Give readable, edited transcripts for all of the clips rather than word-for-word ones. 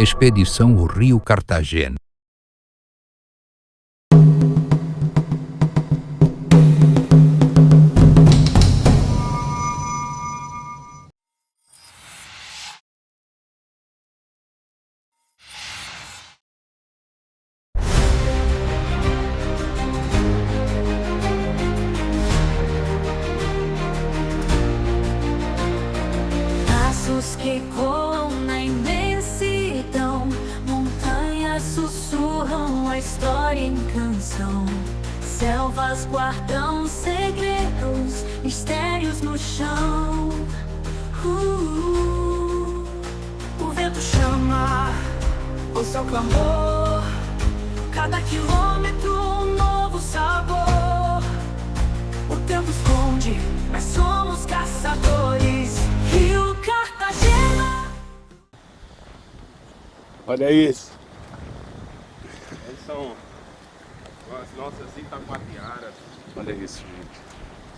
Expedição o Rio Cartagena. Que coam na imensidão, montanhas sussurram a história em canção, selvas guardam segredos, mistérios no chão. O vento chama, o céu clamor, cada quilômetro um novo sabor. O tempo esconde, mas somos caçadores. Rio Cartagena. Olha isso. Essas são as nossas itacoatiaras. Olha isso, gente.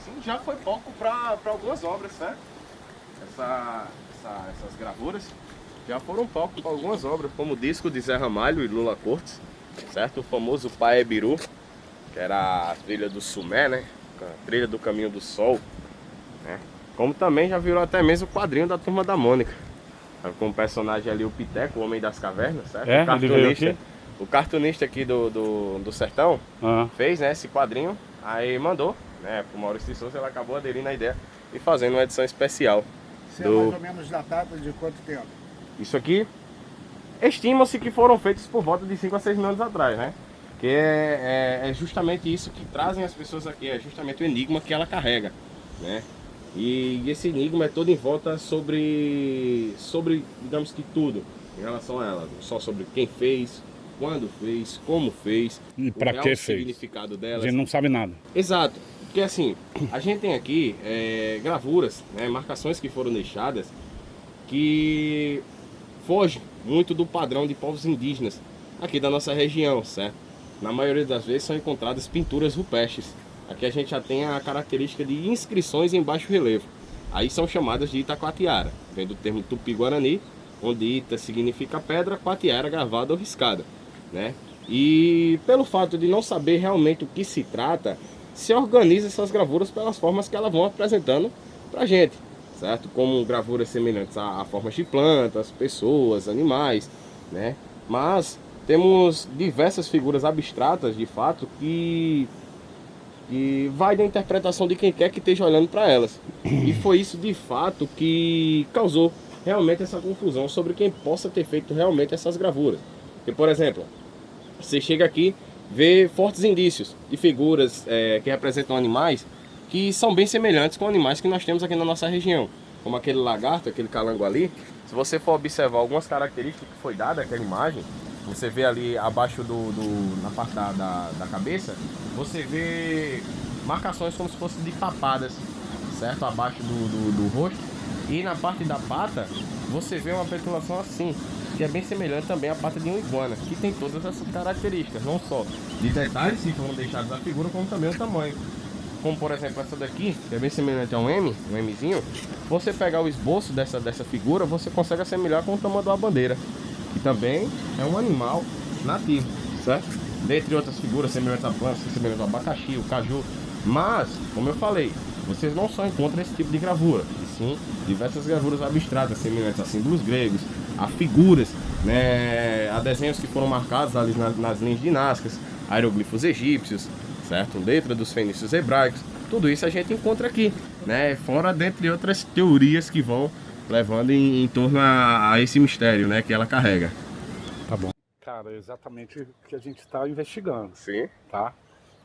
Sim, já foi pouco para algumas obras, certo? Essas gravuras já foram pouco para algumas obras, como o disco de Zé Ramalho e Lula Cortes, certo? O famoso Pae Biru, que era a trilha do Sumé, né? A trilha do Caminho do Sol, né? Como também já virou até mesmo o quadrinho da Turma da Mônica. Com o personagem ali, o Piteco, o Homem das Cavernas, certo? O cartunista aqui do Sertão fez, né, esse quadrinho, aí mandou, né, pro Maurício de Souza. Ele acabou aderindo à ideia e fazendo uma edição especial. Isso é mais ou menos datado de quanto tempo? Isso aqui, estima-se que foram feitos por volta de 5 a 6 mil anos atrás, né? Que é justamente isso que trazem as pessoas aqui, é justamente o enigma que ela carrega, né? E esse enigma é todo em volta sobre, digamos que tudo em relação a ela. Não só sobre quem fez, quando fez, como fez, e para que fez, o significado dela. A gente não sabe nada. Exato, porque assim, a gente tem aqui gravuras, né, marcações que foram deixadas que fogem muito do padrão de povos indígenas aqui da nossa região, certo? Na maioria das vezes são encontradas pinturas rupestres. Aqui a gente já tem a característica de inscrições em baixo relevo. Aí são chamadas de itacoatiara, vem do termo tupi-guarani, onde ita significa pedra, coatiara gravada ou riscada, né? E pelo fato de não saber realmente o que se trata, se organiza essas gravuras pelas formas que elas vão apresentando pra gente, certo? Como gravuras semelhantes a formas de plantas, pessoas, animais, né? Mas temos diversas figuras abstratas, de fato, que vai da interpretação de quem quer que esteja olhando para elas. E foi isso de fato que causou realmente essa confusão sobre quem possa ter feito realmente essas gravuras. Porque, por exemplo, você chega aqui, vê fortes indícios de figuras que representam animais que são bem semelhantes com animais que nós temos aqui na nossa região, como aquele lagarto, aquele calango ali. Se você for observar algumas características que foi dada àquela imagem, você vê ali abaixo na parte da cabeça, você vê marcações como se fossem de papadas, certo? Abaixo do rosto. E na parte da pata, você vê uma petulação assim, que é bem semelhante também à pata de uma iguana, que tem todas essas características, não só de detalhes que foram deixados na figura, como também o tamanho. Como por exemplo essa daqui, que é bem semelhante a um Mzinho. Você pegar o esboço dessa figura, você consegue assemelhar com o tamanho da bandeira, que também é um animal nativo, certo? Dentre outras figuras semelhantes a plantas, semelhantes ao abacaxi, o caju. Mas, como eu falei, vocês não só encontram esse tipo de gravura, e sim diversas gravuras abstratas, semelhantes a símbolos gregos, a figuras, né, a desenhos que foram marcados ali nas linhas dinásticas, aeroglifos egípcios, certo? Letra dos fenícios hebraicos. Tudo isso a gente encontra aqui, né? Fora dentre outras teorias que vão levando em torno a esse mistério, né, que ela carrega. Tá bom. Cara, é exatamente o que a gente está investigando. Sim. Tá?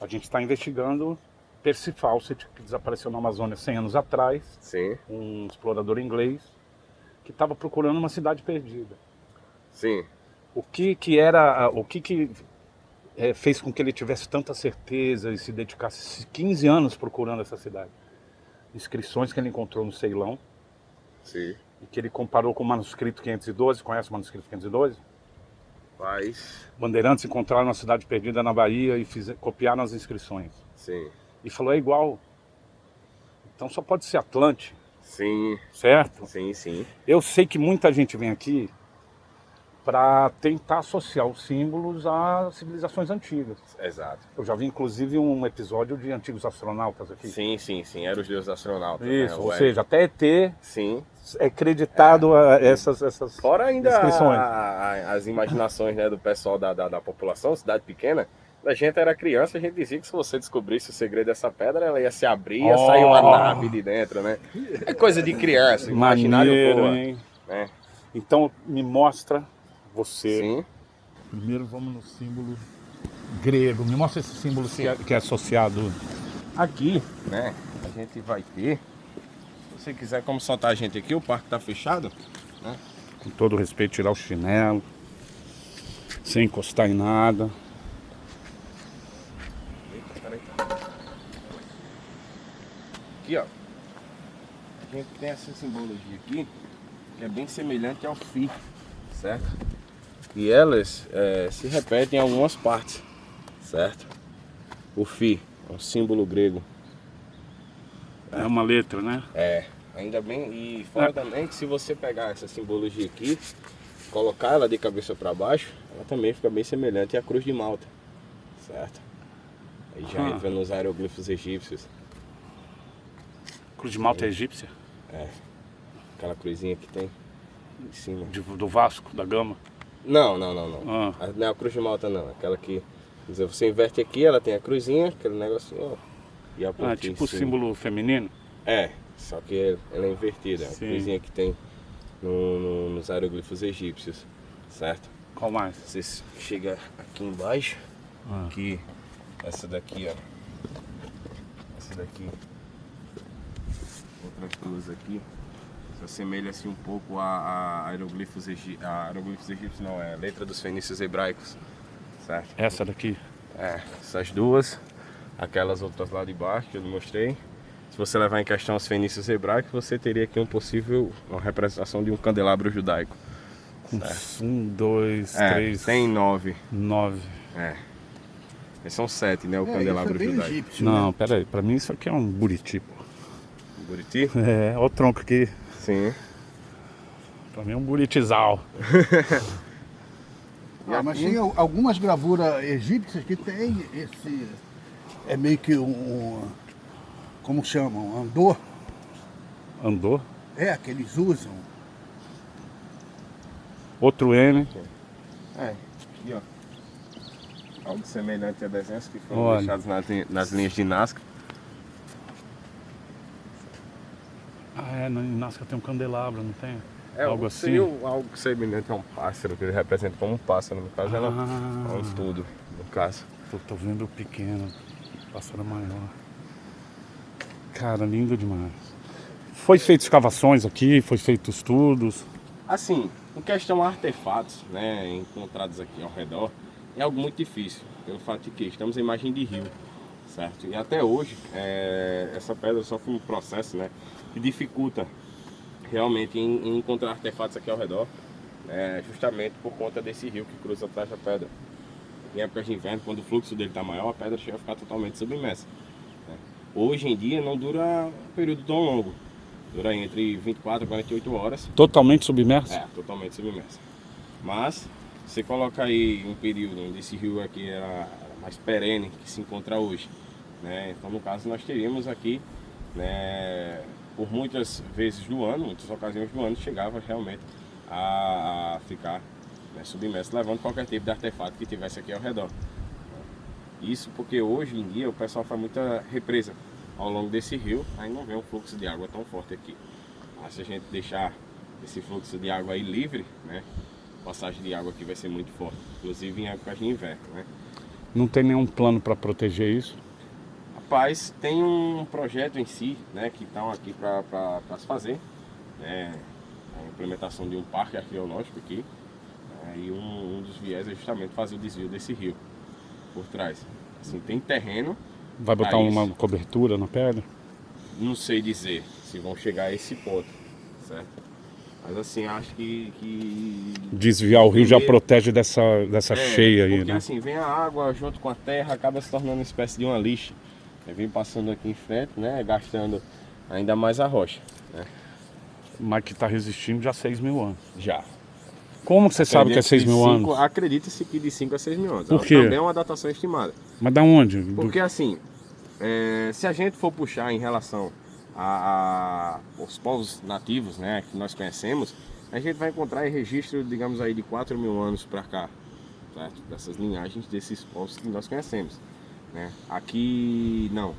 A gente está investigando Percy Fawcett, que desapareceu na Amazônia 100 anos atrás. Sim. Um explorador inglês que estava procurando uma cidade perdida. Sim. O que fez com que ele tivesse tanta certeza e se dedicasse 15 anos procurando essa cidade? Inscrições que ele encontrou no Ceilão. Sim. E que ele comparou com o manuscrito 512. Conhece o manuscrito 512? Faz. Bandeirantes encontraram uma cidade perdida na Bahia e copiaram as inscrições. Sim. E falou, é igual. Então só pode ser Atlante. Sim. Certo? Sim, sim. Eu sei que muita gente vem aqui para tentar associar os símbolos a civilizações antigas. Exato. Eu já vi inclusive um episódio de antigos astronautas aqui. Sim, eram os deuses astronautas. Isso, né? ou seja, até ET Sim. é creditado a essas Fora ainda inscrições. as imaginações, né, do pessoal da população, cidade pequena. A gente era criança, a gente dizia que se você descobrisse o segredo dessa pedra, ela ia se abrir e ia sair uma nave de dentro, né? É coisa de criança, imaginário voa, hein? né? Então me mostra você. Sim. Primeiro vamos no símbolo grego. Me mostra esse símbolo que é associado. Aqui, né, a gente vai ter, se você quiser como soltar a gente aqui, o parque tá fechado, né? Com todo respeito, tirar o chinelo, sem encostar em nada. Aqui, ó, a gente tem essa simbologia aqui, que é bem semelhante ao Fi, certo? E elas se repetem em algumas partes, certo? O Fi é um símbolo grego. É uma letra, né? Ainda bem, e fora também que se você pegar essa simbologia aqui, colocar ela de cabeça para baixo, ela também fica bem semelhante à cruz de Malta, certo? Aí já entra nos hieroglifos egípcios. Cruz de Malta é egípcia? Aquela cruzinha que tem em cima. Do Vasco, da Gama? Não. Ah. Não é a cruz de Malta não, aquela que, quer dizer, você inverte aqui, ela tem a cruzinha, aquele negocinho, ó, e a pontinha Tipo o em cima. símbolo feminino? Só que ela é invertida, a Sim. cruzinha que tem nos hieroglifos egípcios, certo? Qual mais? Você chega aqui embaixo, que essa daqui, ó, essa daqui, outras duas aqui, se assemelha-se um pouco a hieroglifos egípcios, não, é a letra dos fenícios hebraicos, certo? Essa daqui? Essas duas, aquelas outras lá de baixo que eu mostrei. Se você levar em questão os fenícios hebraicos, você teria aqui uma representação de um candelabro judaico. Com 1, 2, 3... Tem 9. 9. Esses são 7, né? O candelabro isso é bem judaico. egípcio, Não, né? pera aí. Pra mim isso aqui é um buriti, pô. Buriti? Olha o tronco aqui. Sim. Pra mim é um buritizal. Mas tem algumas gravuras egípcias que tem esse... É meio que como chamam? Andor? Andor. Que eles usam. Outro N. Aqui, ó. Algo semelhante a desenhos que foram Olha. deixados nas linhas de Nazca. Na Nazca tem um candelabro, não tem? Algo assim? Seria algo semelhante a um pássaro, que ele representa como um pássaro. No caso, ela é um tudo, no caso. Tô vendo o pequeno, pássaro maior. Cara, lindo demais. Foi feito escavações aqui, foi feito estudos. Assim, em questão a artefatos, né, encontrados aqui ao redor, é algo muito difícil, pelo fato de que estamos em margem de rio, certo? E até hoje, essa pedra sofre um processo, né, que dificulta realmente em encontrar artefatos aqui ao redor, justamente por conta desse rio que cruza atrás da pedra. Em épocas de inverno, quando o fluxo dele está maior, a pedra chega a ficar totalmente submersa. Hoje em dia não dura um período tão longo, dura entre 24 a 48 horas. Totalmente submerso? Totalmente submersa. Mas você coloca aí um período onde esse rio aqui era mais perene que se encontra hoje, né? Então no caso nós teríamos aqui, né, por muitas vezes do ano, muitas ocasiões do ano, chegava realmente a ficar, né, submerso, levando qualquer tipo de artefato que tivesse aqui ao redor. Isso porque hoje em dia o pessoal faz muita represa ao longo desse rio, aí não vê um fluxo de água tão forte aqui. Mas se a gente deixar esse fluxo de água aí livre, né, a passagem de água aqui vai ser muito forte, inclusive em épocas de inverno, né. Não tem nenhum plano para proteger isso? Rapaz, tem um projeto em si, né, que estão aqui para se fazer, né, a implementação de um parque arqueológico aqui, né, e um dos viés é justamente fazer o desvio desse rio por trás. Assim, tem terreno. Vai botar uma cobertura na pedra? Não sei dizer se vão chegar a esse ponto, certo? Mas assim, acho que desviar o rio já protege dessa cheia aí, porque né? assim, vem a água junto com a terra, acaba se tornando uma espécie de uma lixa. Vem passando aqui em frente, né, gastando ainda mais a rocha, né? Mas que está resistindo já 6.000 anos. Já. Como você sabe que é 6 mil anos? Acredita-se que de 5 a 6 mil anos. Por quê? Também é uma datação estimada. Mas da onde? Porque assim, se a gente for puxar em relação aos povos nativos, né, que nós conhecemos, a gente vai encontrar em registro, digamos aí, de 4 mil anos para cá, certo? Dessas linhagens desses povos que nós conhecemos, né? Aqui não,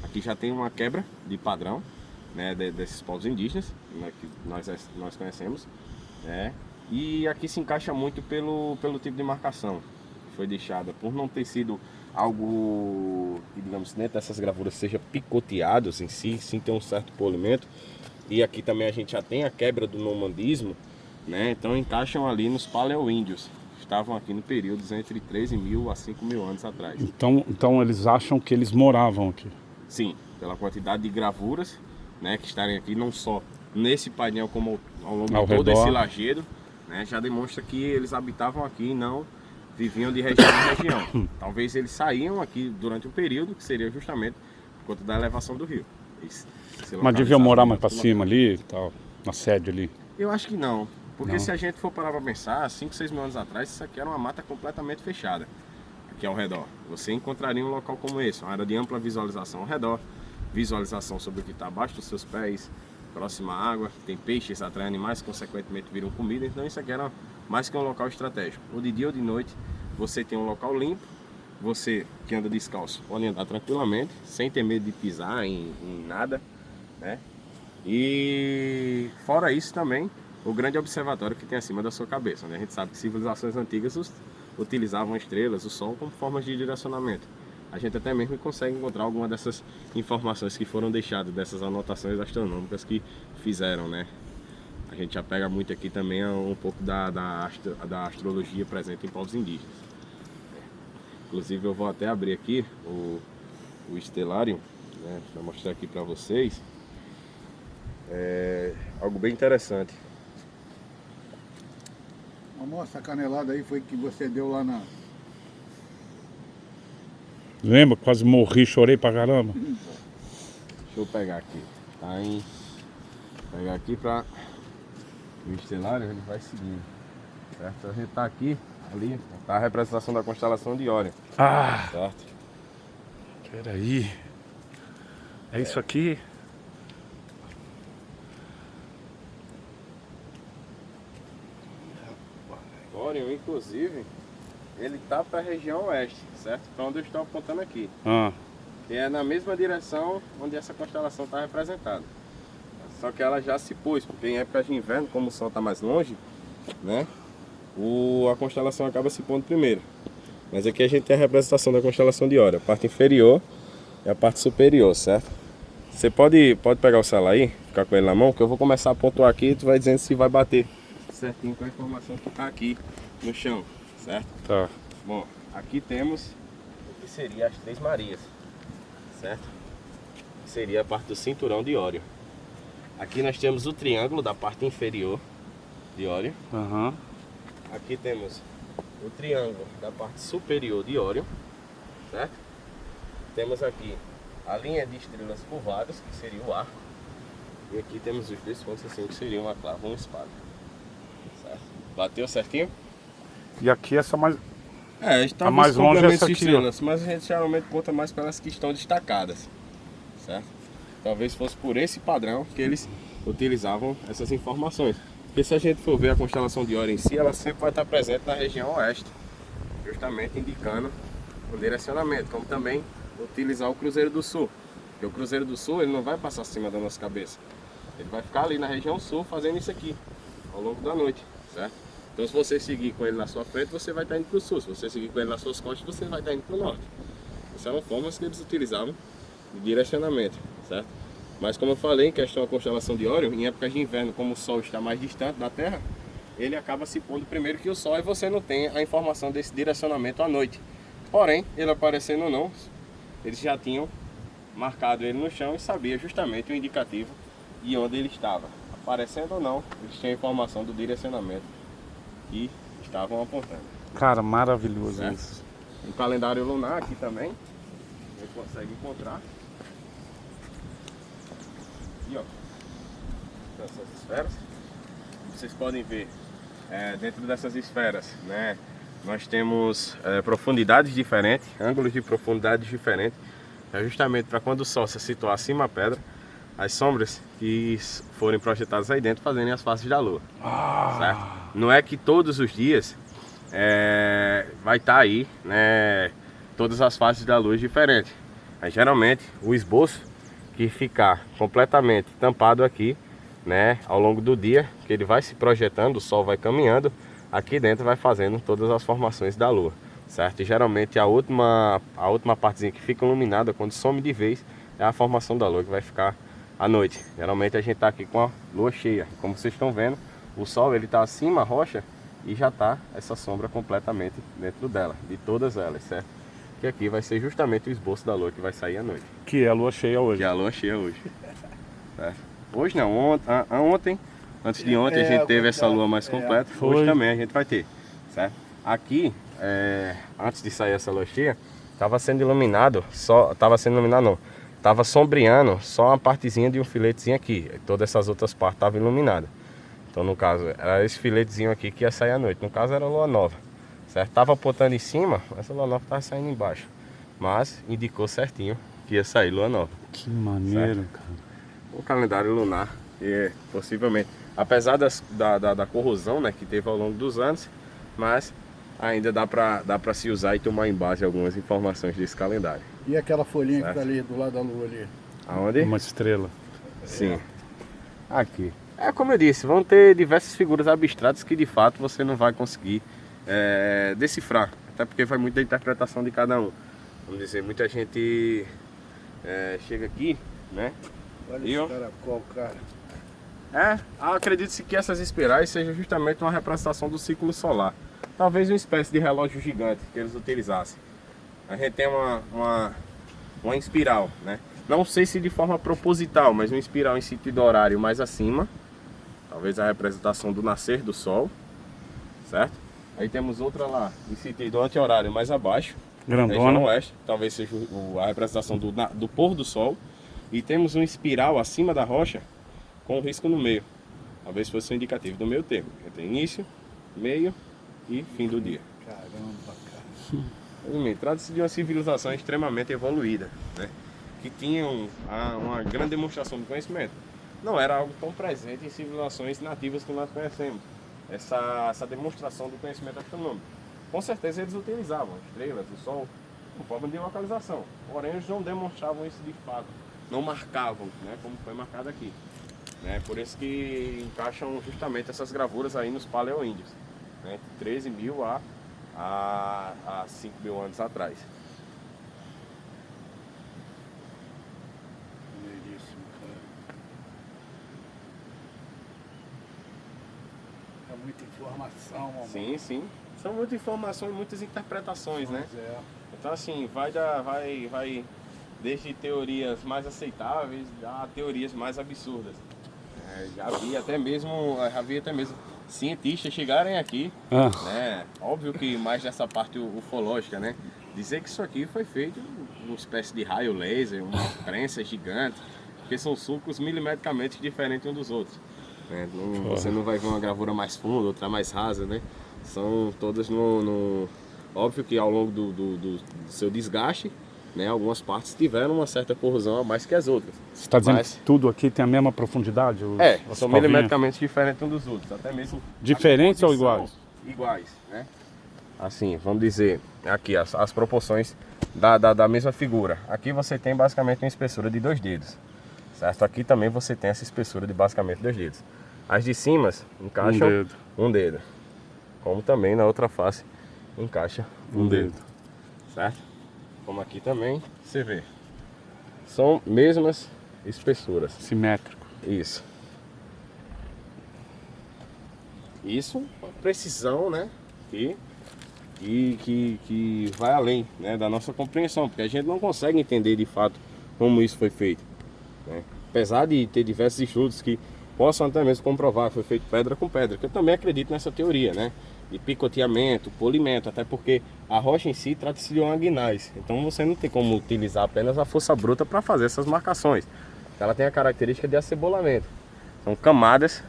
aqui já tem uma quebra de padrão, né, desses povos indígenas, né, que nós conhecemos, né? E aqui se encaixa muito pelo tipo de marcação que foi deixada, por não ter sido algo que, digamos, dentro dessas gravuras seja picoteados em si, sim tem um certo polimento. E aqui também a gente já tem a quebra do normandismo, né? Então encaixam ali nos paleoíndios. Estavam aqui no período entre 13 mil a 5 mil anos atrás. Então eles acham que eles moravam aqui? Sim, pela quantidade de gravuras, né, que estarem aqui, não só nesse painel como ao longo de todo esse lajedo, né, já demonstra que eles habitavam aqui e não viviam de região em região. Talvez eles saíam aqui durante um período que seria justamente por conta da elevação do rio. Mas deviam morar mais para cima ali, tal, na sede ali? Eu acho que não, porque não. Se a gente for parar para pensar, 5, 6 mil anos atrás, isso aqui era uma mata completamente fechada aqui ao redor. Você encontraria um local como esse, uma área de ampla visualização ao redor, visualização sobre o que está abaixo dos seus pés, próxima à água, tem peixes, atrai animais, consequentemente viram comida, então isso aqui era mais que um local estratégico. Ou de dia ou de noite, você tem um local limpo, você que anda descalço pode andar tranquilamente, sem ter medo de pisar em nada, né? E fora isso também, o grande observatório que tem acima da sua cabeça, né? A gente sabe que civilizações antigas utilizavam estrelas, o sol como formas de direcionamento. A gente até mesmo consegue encontrar alguma dessas informações que foram deixadas, dessas anotações astronômicas que fizeram, né? A gente já pega muito aqui também um pouco da astrologia presente em povos indígenas. Inclusive eu vou até abrir aqui o Stellarium, né, para mostrar aqui para vocês. É algo bem interessante. Essa canelada aí foi que você deu lá na... Lembra? Quase morri, chorei pra caramba. Deixa eu pegar aqui. Tá em... Pegar aqui para o Stellarium, ele vai seguindo. Certo? A gente tá aqui, ali, tá a representação da constelação de Órion. Ah! Certo? Peraí. É isso aqui? Órion, inclusive, ele tá para a região oeste, certo? Para onde eu estou apontando aqui. Que é na mesma direção onde essa constelação está representada. Só que ela já se pôs, porque em época de inverno, como o sol está mais longe, né? A constelação acaba se pondo primeiro. Mas aqui a gente tem a representação da constelação de Órion, a parte inferior e a parte superior, certo? Você pode pegar o celular aí, ficar com ele na mão, que eu vou começar a pontuar aqui e tu vai dizendo se vai bater certinho com a informação que está aqui no chão, certo? Tá. Bom, aqui temos o que seria as Três Marias, certo? Que seria a parte do cinturão de Órion. Aqui nós temos o triângulo da parte inferior de Órion. Aqui temos o triângulo da parte superior de Órion, certo? Temos aqui a linha de estrelas curvadas, que seria o arco. E aqui temos os dois pontos assim, que seriam uma clava e uma espada. Certo? Bateu certinho? E aqui essa mais... está mais longe essa aqui, estrelas, mas a gente geralmente conta mais pelas que estão destacadas, certo? Talvez fosse por esse padrão que eles utilizavam essas informações. Porque se a gente for ver a constelação de Órion em si, ela sempre vai estar presente na região oeste, justamente indicando o direcionamento, como também utilizar o Cruzeiro do Sul. Porque o Cruzeiro do Sul ele não vai passar acima da nossa cabeça, ele vai ficar ali na região sul fazendo isso aqui ao longo da noite, certo? Então se você seguir com ele na sua frente, você vai estar indo para o sul. Se você seguir com ele nas suas costas, você vai estar indo para o norte. Essas eram formas que eles utilizavam de direcionamento, certo? Mas como eu falei, em questão da constelação de Órion, em épocas de inverno, como o Sol está mais distante da Terra, ele acaba se pondo primeiro que o Sol e você não tem a informação desse direcionamento à noite. Porém, ele aparecendo ou não, eles já tinham marcado ele no chão e sabia justamente o indicativo e onde ele estava. Aparecendo ou não, eles tinham a informação do direcionamento que estavam apontando. Cara, maravilhoso, certo? Isso. O calendário lunar aqui também, a gente consegue encontrar. Aqui, ó, essas esferas. Vocês podem ver dentro dessas esferas, né, nós temos profundidades diferentes, ângulos de profundidades diferentes, justamente para quando o Sol se situar acima da pedra, as sombras que forem projetadas aí dentro fazerem as faces da Lua. Certo? Não é que todos os dias vai estar aí, né, todas as faces da Lua diferentes. Mas, geralmente o esboço que ficar completamente tampado aqui, né, ao longo do dia, que ele vai se projetando, o Sol vai caminhando, aqui dentro vai fazendo todas as formações da Lua, certo? E geralmente a última partezinha que fica iluminada, quando some de vez, é a formação da Lua, que vai ficar à noite. Geralmente a gente está aqui com a Lua cheia. Como vocês estão vendo, o Sol ele está acima da rocha e já está essa sombra completamente dentro dela, de todas elas, certo? Que aqui vai ser justamente o esboço da Lua que vai sair à noite. Que é a Lua cheia hoje. Que é a Lua cheia hoje. Certo? Hoje não, ontem, antes de ontem a gente teve essa Lua mais completa, hoje também a gente vai ter, certo? Aqui, antes de sair essa Lua cheia, estava sendo iluminado, estava sombreando só uma partezinha de um filetezinho aqui, todas essas outras partes estavam iluminadas. Então no caso, era esse filetezinho aqui que ia sair à noite, no caso era a Lua nova, certo? Estava apontando em cima, essa Lua nova estava saindo embaixo, mas indicou certinho que ia sair Lua nova. Que maneiro, certo? cara. O calendário lunar, que possivelmente, apesar da corrosão, né, que teve ao longo dos anos, mas ainda dá para se usar e tomar em base algumas informações desse calendário. E aquela folhinha certo? que tá ali do lado da Lua ali? Aonde? Uma estrela. Sim. Aqui. Como eu disse, vão ter diversas figuras abstratas que de fato você não vai conseguir decifrar. Até porque vai muito da interpretação de cada um. Vamos dizer, muita gente chega aqui, né? Olha esse caracol, cara. Acredito-se que essas espirais sejam justamente uma representação do ciclo solar. Talvez uma espécie de relógio gigante que eles utilizassem. A gente tem uma espiral, né? Não sei se de forma proposital, mas uma espiral em sentido horário mais acima. Talvez a representação do nascer do Sol, certo? Aí temos outra lá em sentido anti-horário mais abaixo. Grandona. Região oeste, talvez seja a representação do pôr do Sol. E temos uma espiral acima da rocha com um risco no meio. Talvez fosse um indicativo do meio termo. Entre início, meio e fim do dia. Caramba, cara. Trata-se de uma civilização extremamente evoluída, né? Que tinha uma grande demonstração de conhecimento. Não era algo tão presente em civilizações nativas que nós conhecemos. Essa demonstração do conhecimento astronômico. Com certeza eles utilizavam estrelas, o Sol, como forma de localização. Porém, eles não demonstravam isso de fato. Não marcavam, né, como foi marcado aqui. Né? Por isso que encaixam justamente essas gravuras aí nos paleoíndios. Né? 13 mil a 5 mil anos atrás. Maneiríssimo, cara. É muita informação, amor. Sim, sim. São muitas informações e muitas interpretações, né? Pois é. Então assim, vai desde teorias mais aceitáveis a teorias mais absurdas. Já havia até mesmo cientistas chegarem aqui, né? Óbvio que mais dessa parte ufológica, né? Dizer que isso aqui foi feito uma espécie de raio laser, uma prensa gigante, porque são sulcos milimetricamente diferentes uns dos outros. Né? Você não vai ver uma gravura mais funda, outra mais rasa, né? São todas Óbvio que ao longo do seu desgaste, né, algumas partes tiveram uma certa corrosão a mais que as outras. Você está dizendo que tudo aqui tem a mesma profundidade? São milimetricamente diferentes uns dos outros, até mesmo... Diferentes ou iguais? Iguais, né? Assim, vamos dizer, aqui as proporções da mesma figura. Aqui você tem basicamente uma espessura de 2 dedos, certo? Aqui também você tem essa espessura de basicamente 2 dedos. As de cima encaixam um dedo. Como também na outra face encaixa um dedo, certo? Como aqui também, você vê. São mesmas espessuras. Simétrico. Isso. Isso, uma precisão, né? Que vai além, né, da nossa compreensão, porque a gente não consegue entender de fato como isso foi feito. Né? Apesar de ter diversos estudos que possam até mesmo comprovar que foi feito pedra com pedra, que eu também acredito nessa teoria, né? De picoteamento, polimento, até porque a rocha em si trata-se de uma gneiss, então você não tem como utilizar apenas a força bruta para fazer essas marcações. Ela tem a característica de acebolamento, são camadas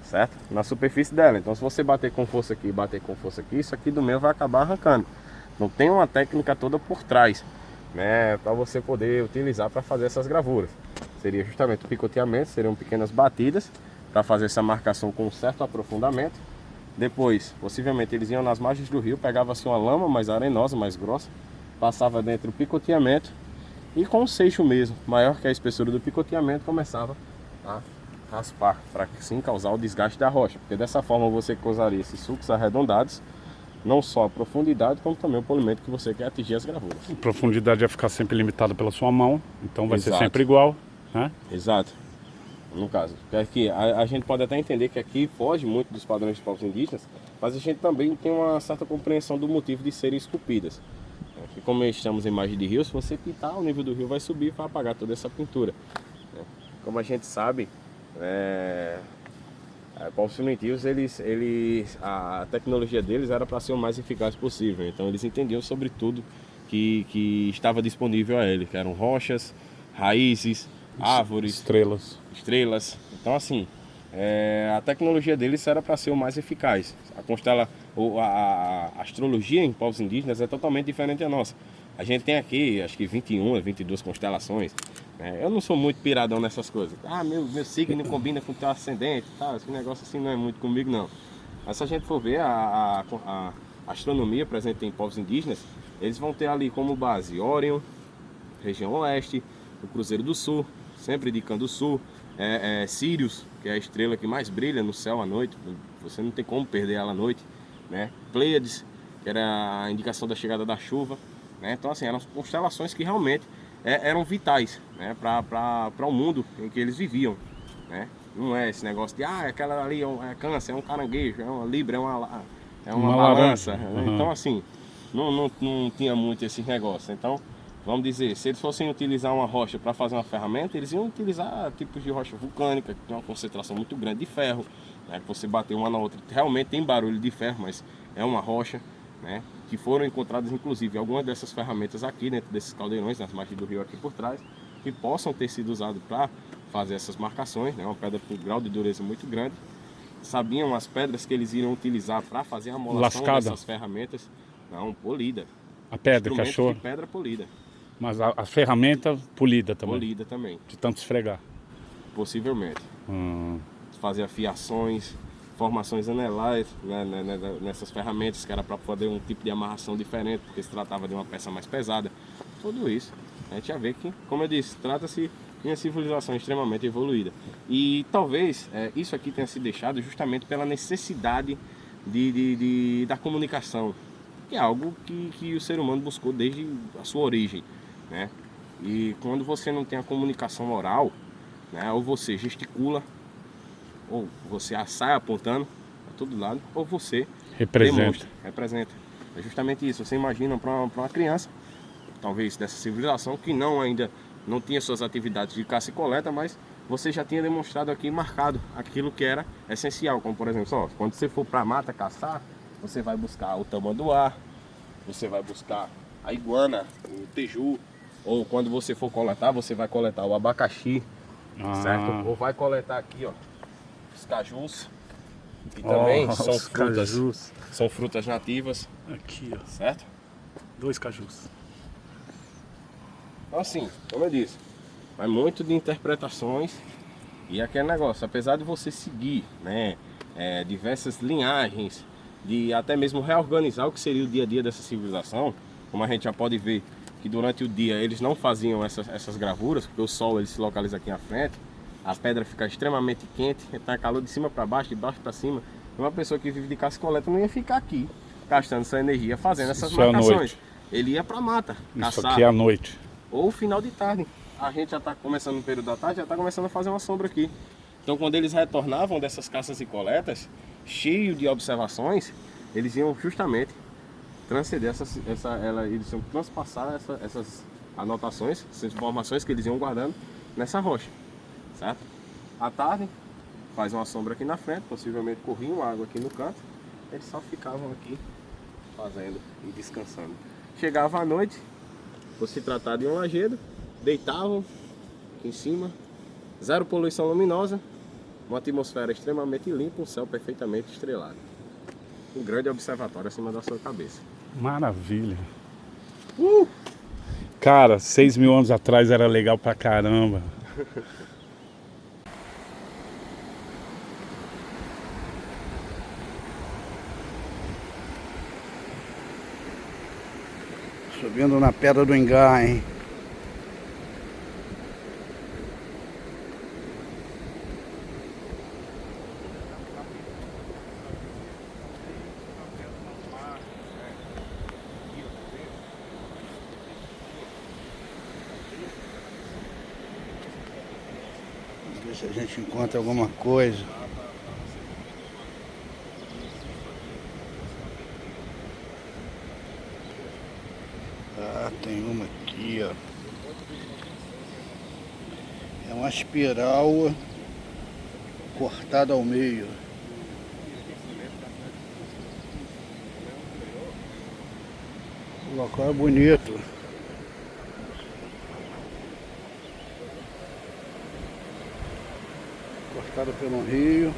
certo? Na superfície dela. Então se você bater com força aqui e bater com força aqui, isso aqui do meio vai acabar arrancando. Então tem uma técnica toda por trás, né, para você poder utilizar para fazer essas gravuras. Seria justamente o picoteamento, seriam pequenas batidas para fazer essa marcação com um certo aprofundamento. Depois, possivelmente, eles iam nas margens do rio, pegava-se uma lama mais arenosa, mais grossa, passava dentro do picoteamento e com o seixo mesmo, maior que a espessura do picoteamento, começava a raspar, para assim causar o desgaste da rocha. Porque dessa forma você causaria esses sulcos arredondados, não só a profundidade, como também o polimento que você quer atingir as gravuras. A profundidade vai ficar sempre limitada pela sua mão, então vai Exato. ser sempre igual, né? Exato. No caso, porque aqui a gente pode até entender que aqui foge muito dos padrões de povos indígenas, mas a gente também tem uma certa compreensão do motivo de serem esculpidas. E como estamos em margem de rio, se você pintar, o nível do rio vai subir e vai apagar toda essa pintura. Como a gente sabe, povos primitivos, a tecnologia deles era para ser o mais eficaz possível. Então eles entendiam sobre tudo que estava disponível a eles, que eram rochas, raízes, árvores, estrelas. Então assim, a tecnologia deles era para ser o mais eficaz. A astrologia em povos indígenas é totalmente diferente da nossa. A gente tem aqui, acho que 21, 22 constelações. Eu não sou muito piradão nessas coisas. Meu signo combina com o teu ascendente, tá? Esse negócio assim não é muito comigo não. Mas se a gente for ver a astronomia presente em povos indígenas, eles vão ter ali como base Órion, região oeste, o Cruzeiro do Sul, sempre indicando o sul, Sirius, que é a estrela que mais brilha no céu à noite, você não tem como perder ela à noite, né? Pleiades, que era a indicação da chegada da chuva, né? Então assim, eram constelações que realmente eram vitais, né? Para o mundo em que eles viviam, né? Não é esse negócio de aquela ali é câncer, é um caranguejo, é uma libra, é uma balança. Uhum. Então assim, não tinha muito esse negócio. Então, vamos dizer, se eles fossem utilizar uma rocha para fazer uma ferramenta, eles iam utilizar tipos de rocha vulcânica, que tem uma concentração muito grande de ferro, né, que você bater uma na outra, realmente tem barulho de ferro, mas é uma rocha, né, que foram encontradas inclusive algumas dessas ferramentas aqui dentro desses caldeirões, nas margens do rio aqui por trás, que possam ter sido usados para fazer essas marcações, né, uma pedra com grau de dureza muito grande. Sabiam as pedras que eles iriam utilizar para fazer a amolação dessas ferramentas? Não, polida. A pedra que achou? De pedra polida. Mas a ferramenta polida também? Polida também. De tanto esfregar? Possivelmente. Fazer afiações, formações anelares, né, nessas ferramentas, que era para fazer um tipo de amarração diferente, porque se tratava de uma peça mais pesada. Tudo isso. A gente já vê que, como eu disse, trata-se de uma civilização extremamente evoluída. E talvez isso aqui tenha sido deixado justamente pela necessidade da comunicação, que é algo que o ser humano buscou desde a sua origem, né? E quando você não tem a comunicação oral, né, ou você gesticula, ou você sai apontando para todo lado, ou você representa. É justamente isso. Você imagina para uma criança, talvez dessa civilização, que ainda não tinha suas atividades de caça e coleta, mas você já tinha demonstrado aqui, marcado aquilo que era essencial, como por exemplo, quando você for para a mata caçar, você vai buscar o tamanduá, você vai buscar a iguana, o teju, ou quando você for coletar, você vai coletar o abacaxi, certo? Ou vai coletar aqui, os cajus, que também são frutas nativas. Aqui, certo? 2 cajus. Então assim, como eu disse, vai muito de interpretações e aquele negócio, apesar de você seguir, né, diversas linhagens, de até mesmo reorganizar o que seria o dia a dia dessa civilização, como a gente já pode ver que durante o dia eles não faziam essas gravuras, porque o sol ele se localiza aqui na frente, a pedra fica extremamente quente, está calor de cima para baixo, de baixo para cima. Uma pessoa que vive de caça e coleta não ia ficar aqui gastando sua energia fazendo essas marcações. Ele ia para a mata caçar. Isso aqui é à noite. Ou final de tarde. A gente já está começando no período da tarde, já está começando a fazer uma sombra aqui. Então quando eles retornavam dessas caças e coletas, cheio de observações, eles iam justamente transcender eles iam transpassar essas anotações, essas informações que eles iam guardando nessa rocha, certo? À tarde, faz uma sombra aqui na frente, possivelmente corriam água aqui no canto, eles só ficavam aqui fazendo e descansando. Chegava à noite, por se tratar de um lajedo, deitavam aqui em cima, zero poluição luminosa, uma atmosfera extremamente limpa, um céu perfeitamente estrelado. Um grande observatório acima da sua cabeça. Maravilha. Cara, 6.000 anos atrás era legal pra caramba. Subindo na Pedra do Ingá, hein? Vamos ver se a gente encontra alguma coisa. Ah, tem uma aqui, ó. É uma espiral cortada ao meio. O local é bonito. Cortada pelo rio.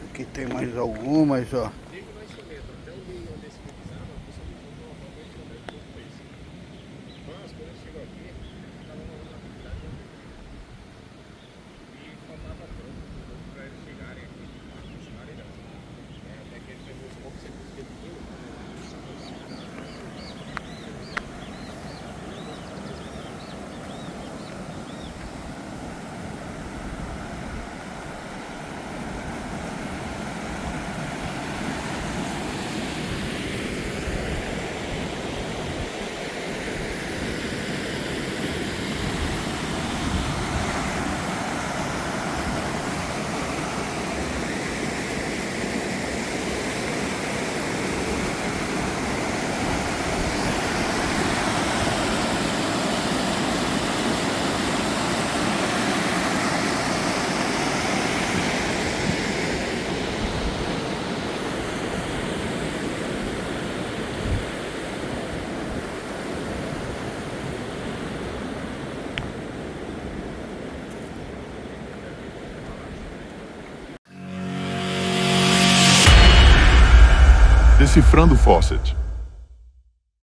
Aqui tem mais algumas, ó. Decifrando Fawcett.